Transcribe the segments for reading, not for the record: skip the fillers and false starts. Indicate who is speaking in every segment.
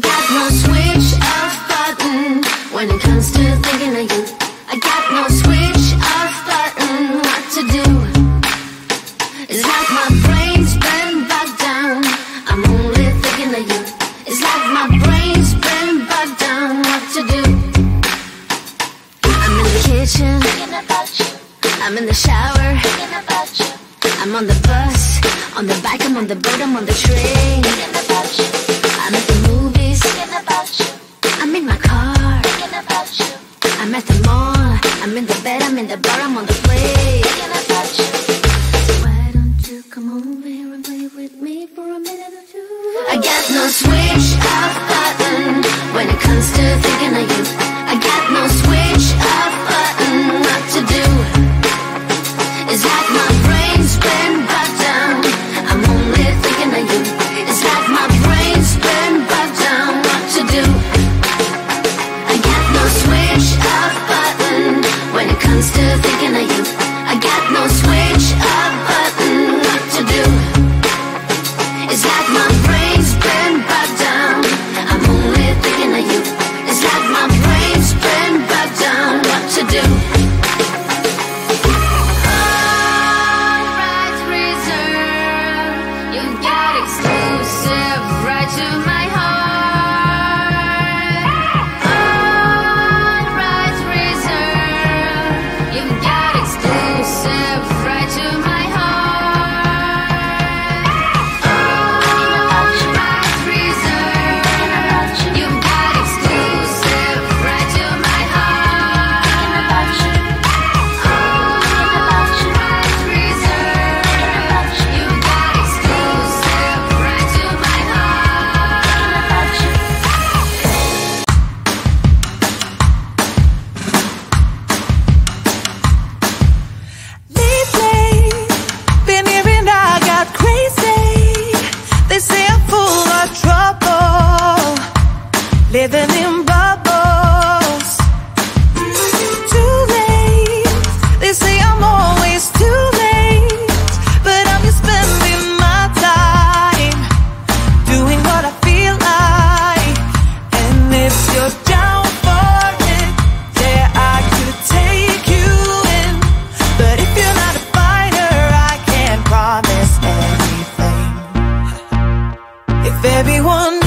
Speaker 1: got no switch off button when it comes to thinking of you. I got no switch off button. What to do? It's like my brain's been bogged down. I'm only thinking of you. It's like my brain's been bogged down. What to do? I'm in the kitchen thinking about you. I'm in the shower thinking about you. I'm on the bus, on the bike, I'm on the boat, I'm on the train thinking about you. I'm at the movies thinking about you. I'm in my car thinking about you. I'm at the mall, I'm in the bed, I'm in the bar, I'm on the plane thinking about you. Why don't you come over here and play with me for a minute or two? I got no switch off button when it comes to thinking of you. I got no switch off button. What to do? It's like my brain's been bogged down. I'm only thinking of you. It's like my brain's been bogged down. What to do? I got no switch off button when it comes to thinking of you. I got no switch off button. What to do? It's like my brain's been bogged down. I'm only thinking of you. It's like my brain's been bogged down. What to do?
Speaker 2: Living in bubbles. Too late. They say I'm always too late, but I'm just spending my time doing what I feel like. And if you're down for it, yeah, I could take you in. But if you're not a fighter, I can't promise anything. If everyone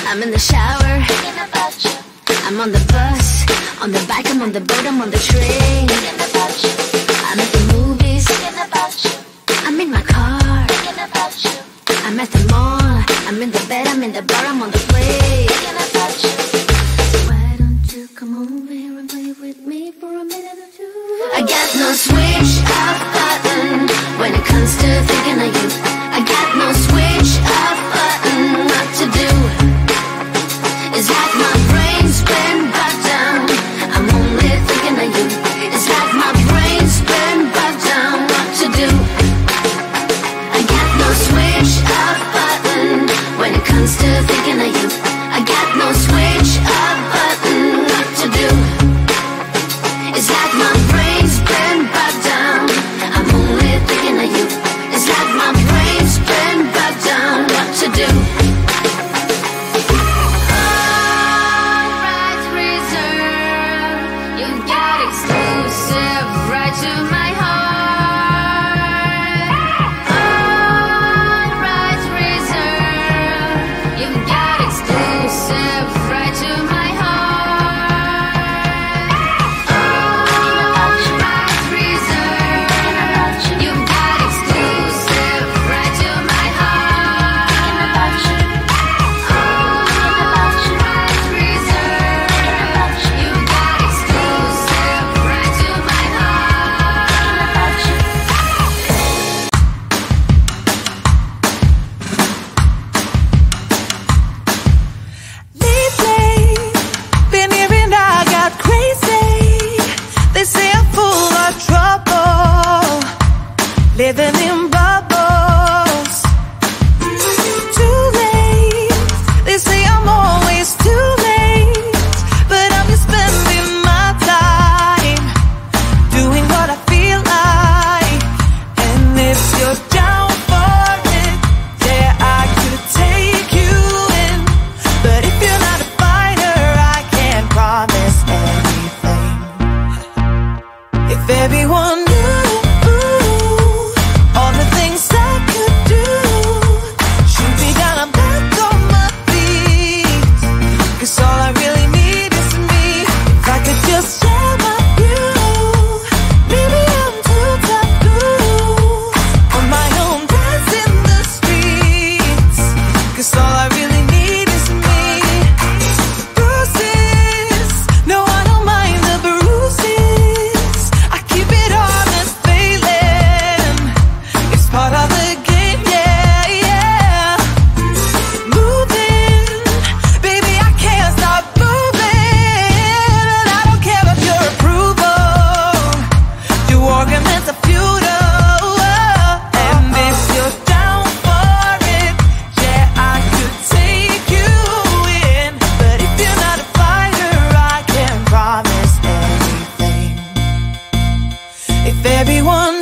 Speaker 1: I'm in the shower, thinking about you. I'm on the bus, on the bike, I'm on the boat, I'm on the train, thinking about you. I'm at the movies, thinking about you. I'm in my car, thinking about you. I'm at the mall, I'm in the bed, I'm in the bar, I'm on the plane, thinking about you. Why don't you come over here and play with me for a minute or two? I got no switch off button when it comes to thinking of you. I got no switch off button. What to do? It's like my brain's been bogged down. I'm only thinking of you. It's like my brain's been bogged down. What to do? I got no switch off button when it comes to thinking of you. I got no switch off button. What to do? It's like my brain's been bogged down. I'm only thinking of you. It's like my brain's been bogged down. What to do? All rights reserved. You got exclusive right to my heart. All rights reserved. You got exclusive right to my heart. All rights reserved. You got exclusive right to my heart. All rights reserved. You got exclusive right to my heart.
Speaker 2: Lately, been hearing I got crazy. They say I'm full of trouble, living in bubbles. Too late, they say I'm always too late, but I'm just spending my time doing what I feel like. And if you're down for it, yeah, I could take you in. But if you're not a fighter, I can't promise anything. If everyone knew all the things I could do, shoot me down, I'm back on my feet. 'Cause all I really need is me. If I could just share my view, maybe I'm too taboo. On my own, dance in the streets. 'Cause all I really need is me. Bruises, no, I don't mind the bruises. I keep it honest, failing. It's part of the game, yeah, yeah. Moving, baby, I can't stop moving. And I don't care about your approval. Your arguments are futile. And if you're down for it, yeah, I could take you in. But if you're not a fighter, I can't promise anything. If everyone